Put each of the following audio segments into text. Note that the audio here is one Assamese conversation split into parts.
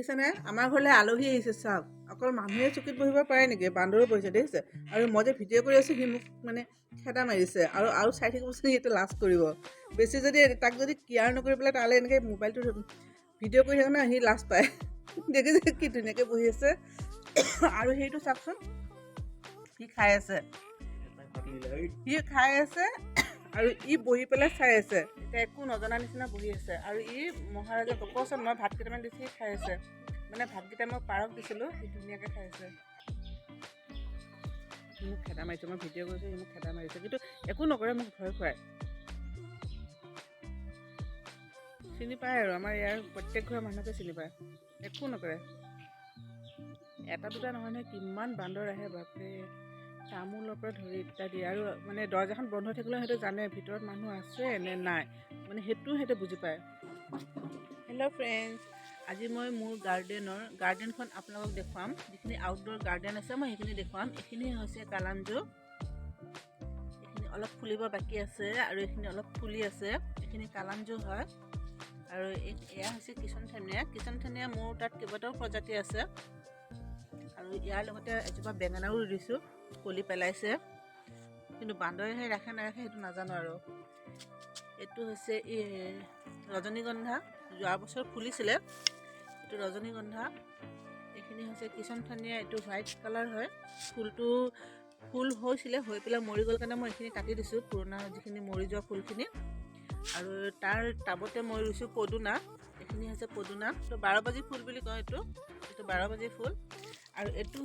দেখিছেনে আমাৰ ঘৰলৈ আলহী আহিছে চাওক অকল মানুহে চকীত বহিব পাৰে নেকি বান্দৰো বহিছে দেখিছে আৰু মই যে ভিডিঅ' কৰি আছোঁ সি মোক মানে খেদা মাৰিছে আৰু চাই থাকিবচোন এইটো লাজ কৰিব বেছি যদি তাক যদি কেয়াৰ নকৰি পেলাই তালৈ এনেকৈ মোবাইলটো ভিডিঅ' কৰি থাকে ন সি লাজ পায় দেখিছে কি ধুনীয়াকৈ বহি আছে আৰু সেইটো চাওকচোন সি খাই আছে আৰু ই বহি পেলাই চাই আছে এতিয়া একো নজনা নিচিনা বহি আছে আৰু ই মহাৰাজা গপচত মই ভাত কেইটামান দিছোঁ সি খাই আছে মানে ভাতকেইটা মই পাৰক দিছিলোঁ সি ধুনীয়াকৈ খাই আছে সি মোক খেদা মাৰিছে মই ভিডিঅ' কৰিছোঁ সি মোক খেদা মাৰিছে কিন্তু একো নকৰে মোক ভয় খুৱায় চিনি পায় আৰু আমাৰ ইয়াৰ প্ৰত্যেক ঘৰৰ মানুহকে চিনি পায় একো নকৰে এটা দুটা নহয় নহয় কিমান বান্দৰ আহে বাপৰে তামোলৰ পৰা ধৰি ইত্যাদি আৰু মানে দৰজাখন বন্ধ থাকিলেও সিহঁতে জানে ভিতৰত মানুহ আছে নে নাই মানে সেইটোও সিহঁতে বুজি পায় হেল্ল' ফ্ৰেণ্ডছ আজি মই মোৰ গাৰ্ডেনখন আপোনালোকক দেখুৱাম যিখিনি আউটডোৰ গাৰ্ডেন আছে মই সেইখিনি দেখুৱাম এইখিনি হৈছে কালাঞ্জু এইখিনি অলপ ফুলিব বাকী আছে আৰু এইখিনি অলপ ফুলি আছে এইখিনি কালাঞ্জু হয় আৰু এয়া হৈছে কিচন ঠেনিয়া মোৰ তাত কেইবাটাও প্ৰজাতি আছে আৰু ইয়াৰ লগতে এজোপা বেঙেনাও ৰুই দিছোঁ কলি পেলাইছে কিন্তু বান্দৰেহে ৰাখে নাৰাখে সেইটো নাজানো আৰু এইটো হৈছে ৰজনীগন্ধা যোৱা বছৰ ফুলিছিলে এইটো ৰজনীগন্ধা এইখিনি হৈছে কিচন ঠেনিয়া এইটো হোৱাইট কালাৰ হয় ফুল হৈছিলে হৈ পেলাই মৰি গ'ল কাৰণে মই এইখিনি কাটি দিছোঁ পুৰণা যিখিনি মৰি যোৱা ফুলখিনি আৰু তাৰ টাবতে মই ৰুইছোঁ পদুনা এইখিনি হৈছে পদুনা তো 12 বাজি ফুল বুলি কওঁ এইটো 12 বাজি ফুল আৰু এইটো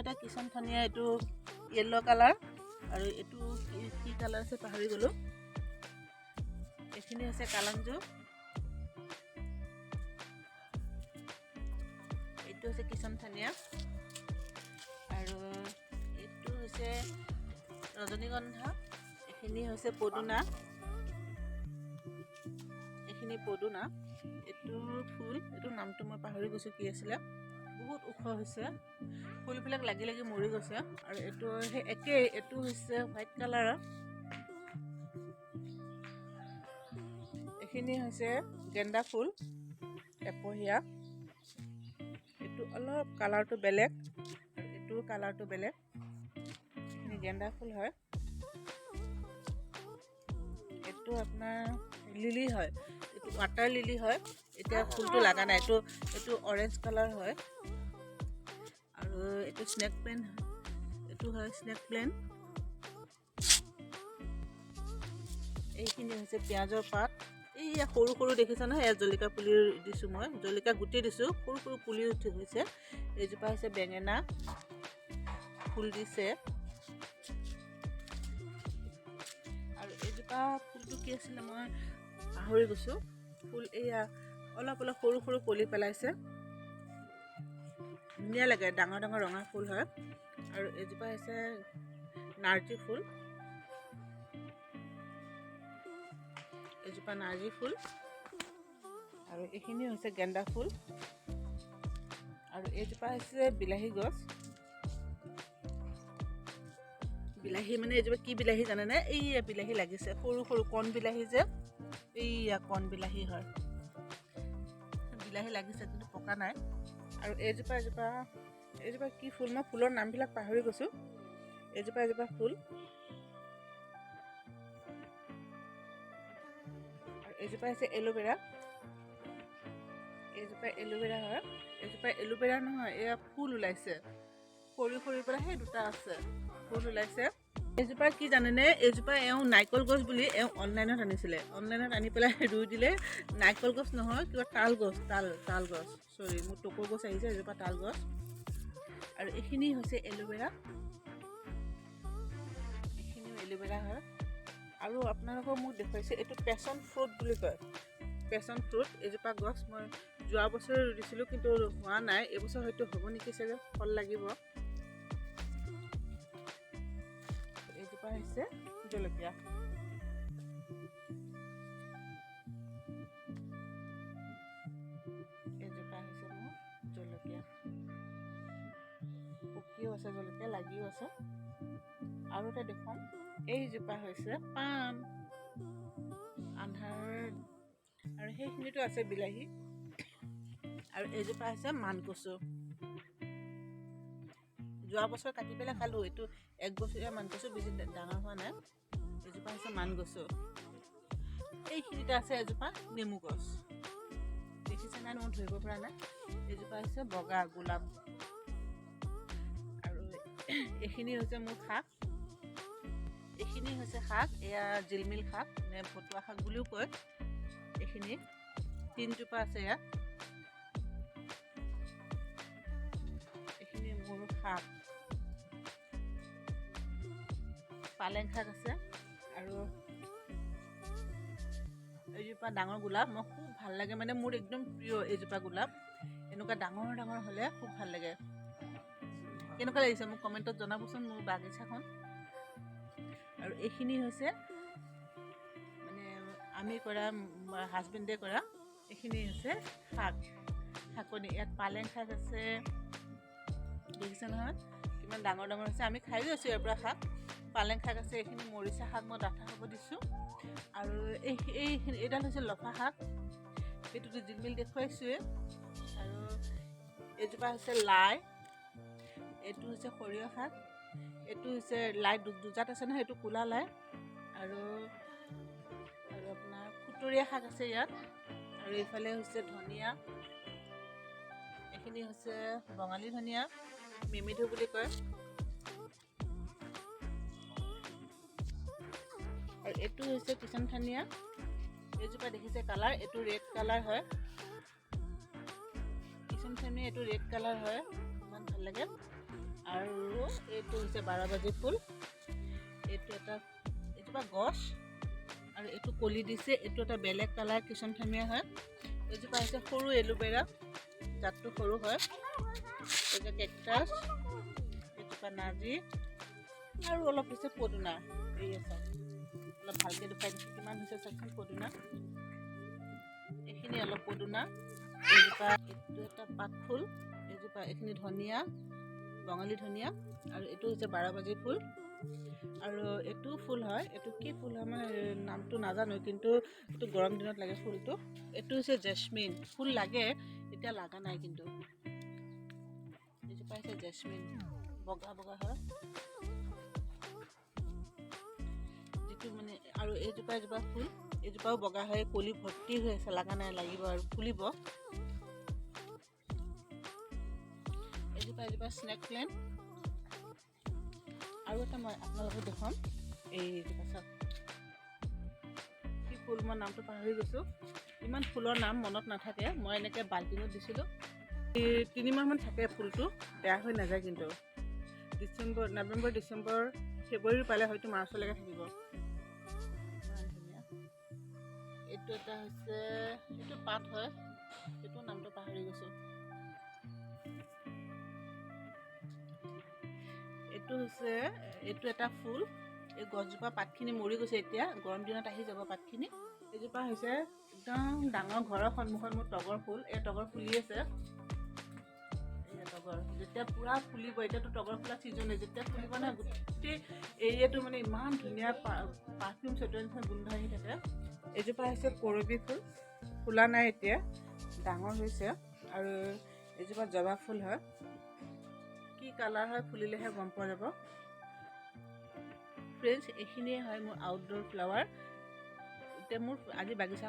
এটা কিচন ঠেনিয়া এইটো য়েল্লো কালাৰ আৰু এইটো কি কালাৰ আছে পাহৰি গ'লোঁ এইখিনি হৈছে কালাঞ্জু এইটো হৈছে কিচন ঠেনিয়া আৰু এইটো হৈছে ৰজনীগন্ধা এইখিনি হৈছে পদুনা এইটো ফুল এইটোৰ নামটো মই পাহৰি গৈছোঁ কি আছিলে বহুত ওখ হৈছে ফুলবিলাক লাগি লাগি মৰি গৈছে আৰু এইটো সেই একেই এইটো হৈছে হোৱাইট কালাৰৰ এইখিনি হৈছে গেন্দা ফুল এপহীয়া এইটো অলপ কালাৰটো বেলেগ আৰু এইটোৰ কালাৰটো বেলেগ এইখিনি গেন্দা ফুল হয় এইটো আপোনাৰ লিলি হয় এইটো ৱাটাৰ লিলি হয় এতিয়া ফুলটো লগা নাই এইটো অৰেঞ্জ কালাৰ হয় আৰু এইটো স্নেক প্লেণ্ট এইটো হয় স্নেক প্লেণ্ট এইখিনি হৈছে পিঁয়াজৰ পাত এই সৰু সৰু দেখিছা নহয় এয়া জলকীয়া পুলি দিছোঁ মই জলকীয়া গুটি দিছোঁ সৰু সৰু পুলি উঠি গৈছে এইজোপা হৈছে বেঙেনা ফুল দিছে আৰু এইজোপা ফুলটো কি আছিলে মই পাহৰি গৈছোঁ ফুল এয়া অলপ সৰু সৰু কলি পেলাইছে ধুনীয়া লাগে ডাঙৰ ডাঙৰ ৰঙা ফুল হয় আৰু এইজোপা হৈছে নাৰ্জী ফুল আৰু এইখিনি হৈছে গেন্দা ফুল আৰু এইজোপা হৈছে বিলাহী গছ বিলাহী মানে এইজোপা কি বিলাহী জানেনে এই বিলাহী লাগিছে সৰু সৰু কণ বিলাহী যে এইয়া কণ বিলাহী হয় বিলাহী লাগিছে কিন্তু পকা নাই আৰু এইজোপা কি ফুল মই ফুলৰ নামবিলাক পাহৰি গৈছোঁ এইজোপা ফুল আৰু এইজোপা হৈছে এল'ভেৰা হয় এইজোপা এল'ভেৰা নহয় এয়া ফুল ওলাইছে সৰি পেলাই সেই দুটা আছে ফুল ওলাইছে এইজোপা কি জানেনে এইজোপা নাৰিকল গছ বুলি অনলাইনত আনিছিলে অনলাইনত আনি পেলাই ৰুই দিলে নাৰিকল গছ নহয় কিবা তাল গছ চৰি মোৰ টকৌ গছ আহিছে এইজোপা তাল গছ আৰু এইখিনি হৈছে এল'ভেৰা হয় আৰু আপোনালোকক মোক দেখুৱাইছে এইটো পেচন ফ্ৰুট বুলি কয় পেচন ফ্ৰুট এইজোপা গছ মই যোৱা বছৰ ৰুই দিছিলোঁ কিন্তু হোৱা নাই এইবছৰ হয়তো হ'ব নেকি চাগে ফল লাগিব এইজোপা হৈছে জলকীয়া পকিও আছে জলকীয়া লাগিও আছে আৰু এটা দেখুৱাম এইজোপা হৈছে পাণ আন্ধাৰ আৰু সেইখিনিতো আছে বিলাহী আৰু এইজোপা হৈছে মানকচু। যোৱা বছৰ কাটি পেলাই খালোঁ। এইটো 1 বছৰীয়া মানকচু, বেছি ডাঙৰ হোৱা নাই। এইজোপা হৈছে মানকচু। এইখিনিতে আছে এজোপা নেমু গছ, দেখিছে নাই মই ধৰিব পৰা নাই। এইজোপা হৈছে বগা গোলাপ। আৰু এইখিনি হৈছে মোৰ শাক। এইখিনি হৈছে শাক, এয়া জিলমিল শাক নে ভতুৱা শাক বুলিও কয়। এইখিনি 3জোপা আছে ইয়াত। এইখিনি মোৰ শাক। পালেং শাক আছে আৰু এইজোপা ডাঙৰ গোলাপ। মই খুব ভাল লাগে, মানে মোৰ একদম প্ৰিয় এইজোপা গোলাপ। এনেকুৱা ডাঙৰ ডাঙৰ হ'লে খুব ভাল লাগে। কেনেকুৱা লাগিছে মোক কমেণ্টত জনাবচোন মোৰ বাগিচাখন। আৰু এইখিনি হৈছে মানে আমি কৰা, হাজবেণ্ডে কৰা। এইখিনি হৈছে শাকনি। ইয়াত পালেং শাক আছে, দেখিছে নহয় কিমান ডাঙৰ ডাঙৰ হৈছে। আমি খায়ো আছোঁ ইয়াৰ পৰা শাক। পালেং শাক আছে, এইখিনি মৰিচা শাক মই ডাঠা হ'ব দিছোঁ। আৰু এইডাল হৈছে লফা শাক, এইটোতো জিলমিল দেখুৱাইছোৱে। আৰু এইজোপা হৈছে লাই, এইটো হৈছে সৰিয়হ শাক, এইটো হৈছে লাই দুজাত আছে নহয়, এইটো ক'লা লাই। আৰু আপোনাৰ খুতৰীয়া শাক আছে ইয়াত। আৰু এইফালে হৈছে ধনিয়া, এইখিনি হৈছে বঙালী ধনিয়া, মেমিধু বুলি কয়। আৰু এইটো হৈছে কিষান ধনিয়া। এইজোপা দেখিছে কালাৰ, এইটো ৰেড কালাৰ হয়। কিষান ধনিয়া এইটো ৰেড কালাৰ হয়, ইমান ভাল লাগে। আৰু এইটো হৈছে 12 বাজি ফুল। এইজোপা গছ, আৰু এইটো কলি দিছে। এইটো এটা বেলেগ কালাৰ কিষান ধনিয়া হয়। এইজোপা হৈছে সৰু এলোভেৰা, জাতটো সৰু হয়। এইটো কেকটাছ, এইজোপা নাৰ্জী, আৰু অলপ হৈছে পদুনা। এই আছে, অলপ ভালকৈ দেখুৱাই দিছোঁ কিমান হৈছে চাওকচোন পদুনা। এইখিনি অলপ পদুনা। এইজোপা এইটো এটা পাতফুল। এইখিনি ধনিয়া, বঙালী ধনিয়া। আৰু এইটো হৈছে 12 বাজি ফুল। আৰু এইটো ফুল হয়, এইটো কি ফুল হয় মই নামটো নাজানো, কিন্তু এইটো গৰম দিনত লাগে ফুলটো। এইটো হৈছে জেচমিন ফুল, লাগে এতিয়া লগা নাই কিন্তু। এইজোপা হৈছে জেচমিন, বগা বগা হয় যিটো মানে। আৰু এজোপা ফুল, এইজোপাও বগা হয়, কলি ভৰ্তি হৈ আছে, লগা নাই, লাগিব আৰু ফুলিব। এইজোপা স্নেক প্লেণ্ট। আৰু এটা মই আপোনালোকক দেখুৱাম, এইজোপা চাওক কি ফুল, মই নামটো পাহৰি গৈছোঁ। ইমান ফুলৰ নাম মনত নাথাকে। মই এনেকৈ বাল্টিঙত দিছিলোঁ, 3 মাহমান থাকে ফুলটো, বেয়া হৈ নাযায় কিন্তু। নৱেম্বৰ, ডিচেম্বৰ, ফেব্ৰুৱাৰী পালে হয়তো মাৰ্চলৈকে থাকিব। ইমান ধুনীয়া। এইটো এটা হৈছে, এইটো পাত হয়, এইটো নামটো পাহৰি গৈছোঁ। এইটো এটা ফুল। এই গছজোপা পাতখিনি মৰি গৈছে, এতিয়া গৰম দিনত আহি যাব পাতখিনি। এইজোপা হৈছে একদম ডাঙৰ ঘৰৰ সন্মুখত মোৰ তগৰ ফুল। এই তগৰ ফুলি আছে, এই তগৰ যেতিয়া পূৰা ফুলিব, এতিয়াতো তগৰ ফুলা ছিজনে, যেতিয়া ফুলিব নহয় গোটেই এৰিয়াটো মানে ইমান ধুনীয়া পাৰফিউম চটোৱাৰ নিচিনা গোন্ধ আহি থাকে। এইজোপা হৈছে কৰবী ফুল, ফুলা নাই এতিয়া, ডাঙৰ হৈছে। আৰু এইজোপা জবা ফুল হয়, কি কালাৰ হয় ফুলিলেহে গম পোৱা যাব। ফ্ৰেণ্ডছ, এইখিনিয়ে হয় মোৰ আউটডোৰ ফ্লাৱাৰ। এতিয়া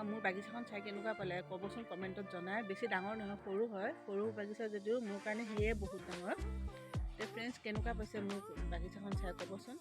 মোৰ বাগিচাখন চাই কেনেকুৱা পালে ক'বচোন কমেণ্টত জনাই। বেছি ডাঙৰ নহয়, সৰু হয়, সৰু বাগিচা যদিও মোৰ কাৰণে সেয়ে বহুত ডাঙৰ। এতিয়া ফ্ৰেণ্ডছ কেনেকুৱা পাইছে মোৰ বাগিচাখন চাই ক'বচোন।